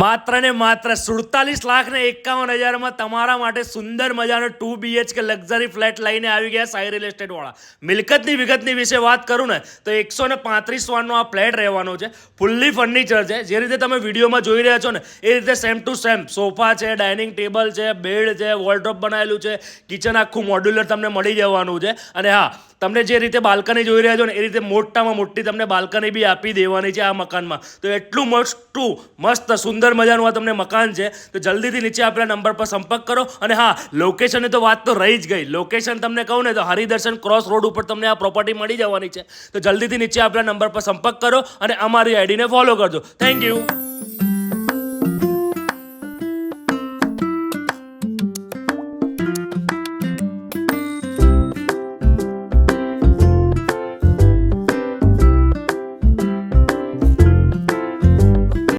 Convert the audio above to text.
માત્ર ને માત્ર 47,51,000 તમારા માટે સુંદર મજાનો 2 BHK લક્ઝરી ફ્લેટ લઈને આવી ગયા સાઈ રિયલ એસ્ટેટ વાળા. મિલકતની વિગતની વિશે વાત કરું ને તો 135 વારનો આ ફ્લેટ રહેવાનો છે. ફૂલ્લી ફર્નિચર છે. જે રીતે તમે વિડીયોમાં જોઈ રહ્યા છો ને એ રીતે સેમ ટુ સેમ સોફા છે, ડાઇનિંગ ટેબલ છે, બેડ છે, વોર્ડરોબ બનાવેલું છે, કિચન આખું મોડ્યુલર તમને મળી જવાનું છે. અને હા, તમને જે રીતે બાલ્કની જોઈ રહ્યા છો ને એ રીતે મોટામાં મોટી તમને બાલ્કની બી આપી દેવાની છે આ મકાનમાં. તો એટલું મસ્ત સુંદર મજાનું આ તમને મકાન છે. તો જલ્દીથી નીચે આપેલા નંબર પર સંપર્ક કરો. અને હા, લોકેશનની તો વાત તો રહી જ ગઈ. લોકેશન તમને કહું ને તો હરિદર્શન ક્રોસ રોડ ઉપર તમને આ પ્રોપર્ટી મળી જવાની છે. તો જલ્દીથી નીચે આપેલા નંબર પર સંપર્ક કરો અને અમારી આઈડીને ફોલો કરજો. Thank you.